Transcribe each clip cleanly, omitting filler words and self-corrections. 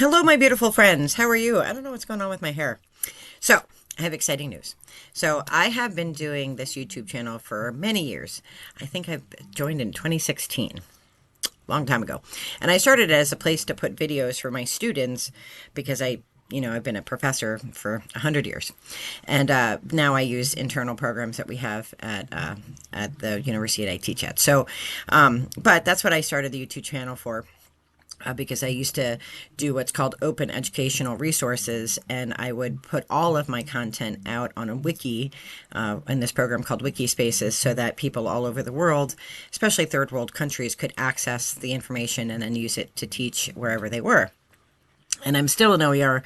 Hello, my beautiful friends. How are you? I don't know what's going on with my hair. So, I have exciting news. So, I have been doing this YouTube channel for many years. I think I joined in 2016, long time ago. And I started it as a place to put videos for my students because I've been a professor for 100 years. And now I use internal programs that we have at the university that I teach at. But that's what I started the YouTube channel for, because I used to do what's called open educational resources, and I would put all of my content out on a wiki in this program called Wiki Spaces, so that people all over the world, especially third world countries, could access the information and then use it to teach wherever they were. And I'm still an OER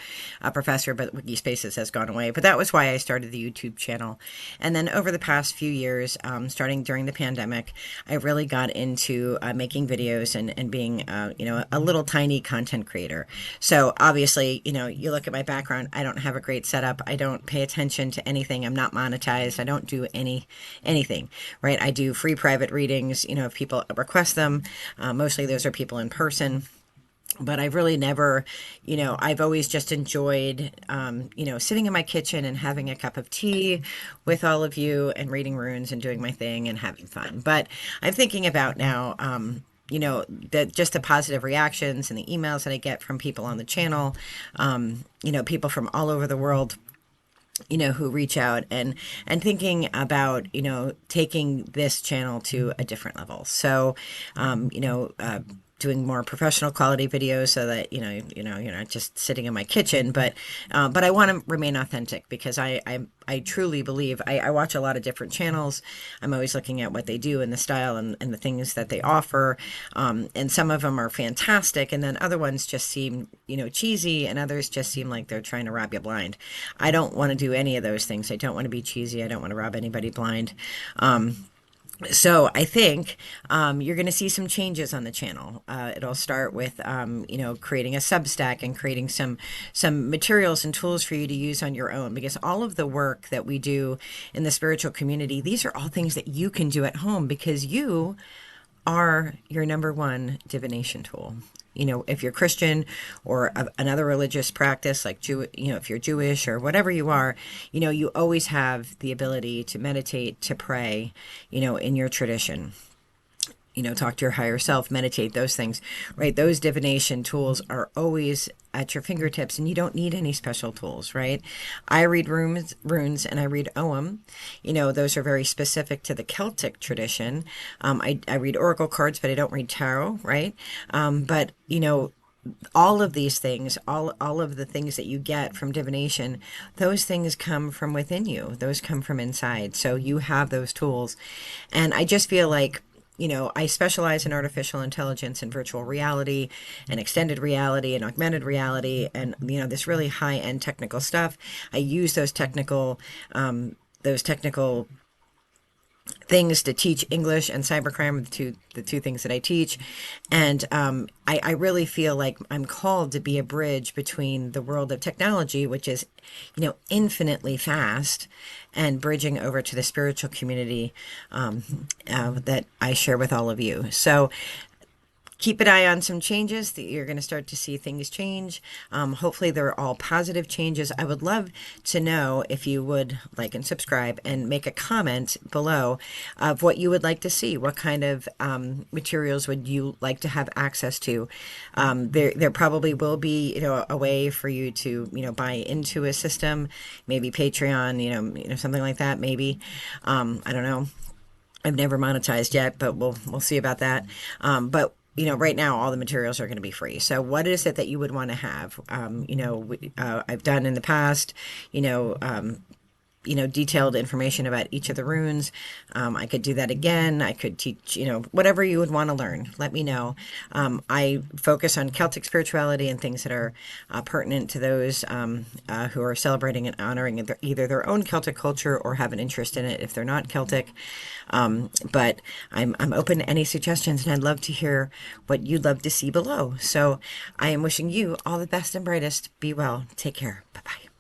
professor, but Wikispaces has gone away. But that was why I started the YouTube channel. And then over the past few years, starting during the pandemic, I really got into making videos and being, a little tiny content creator. So obviously, you look at my background, I don't have a great setup. I don't pay attention to anything. I'm not monetized. I don't do anything, right? I do free private readings, if people request them. Mostly those are people in person. But I've really never, I've always just enjoyed, sitting in my kitchen and having a cup of tea with all of you and reading runes and doing my thing and having fun. But I'm thinking about now, that just the positive reactions and the emails that I get from people on the channel, people from all over the world, who reach out and thinking about, taking this channel to a different level. So, doing more professional quality videos so that you're not just sitting in my kitchen, but I want to remain authentic because I truly believe I watch a lot of different channels. I'm always looking at what they do and the style and the things that they offer, and some of them are fantastic, and then other ones just seem cheesy, and others just seem like they're trying to rob you blind. I don't want to do any of those things. I don't want to be cheesy. I don't want to rob anybody blind. So I think you're going to see some changes on the channel. It'll start with creating a Substack and creating some materials and tools for you to use on your own, because all of the work that we do in the spiritual community, these are all things that you can do at home because you are your number one divination tool. If you're Christian or another religious practice like if you're Jewish or whatever you are, you always have the ability to meditate, to pray, in your tradition. Talk to your higher self, meditate, those things, right? Those divination tools are always at your fingertips, and you don't need any special tools, right? I read runes and I read Ogham. Those are very specific to the Celtic tradition. I read oracle cards, but I don't read tarot, right? But all of these things, all of the things that you get from divination, those things come from within you. Those come from inside. So you have those tools. And I just feel like, I specialize in artificial intelligence and virtual reality and extended reality and augmented reality and, this really high-end technical stuff. I use those technical things to teach English and cybercrime, the two things that I teach. And I really feel like I'm called to be a bridge between the world of technology, which is, infinitely fast, and bridging over to the spiritual community that I share with all of you. So keep an eye on some changes that you're going to start to see things change. Hopefully they're all positive changes. I would love to know if you would like and subscribe and make a comment below of what you would like to see. What kind of materials would you like to have access to? There probably will be, a way for you to, buy into a system, maybe Patreon, something like that. Maybe, I don't know. I've never monetized yet, but we'll see about that. But right now all the materials are going to be free. So what is it that you would want to have? I've done in the past, detailed information about each of the runes. I could do that again. I could teach, whatever you would want to learn. Let me know. I focus on Celtic spirituality and things that are pertinent to those who are celebrating and honoring either their own Celtic culture or have an interest in it if they're not Celtic. But I'm open to any suggestions, and I'd love to hear what you'd love to see below. So I am wishing you all the best and brightest. Be well. Take care. Bye-bye.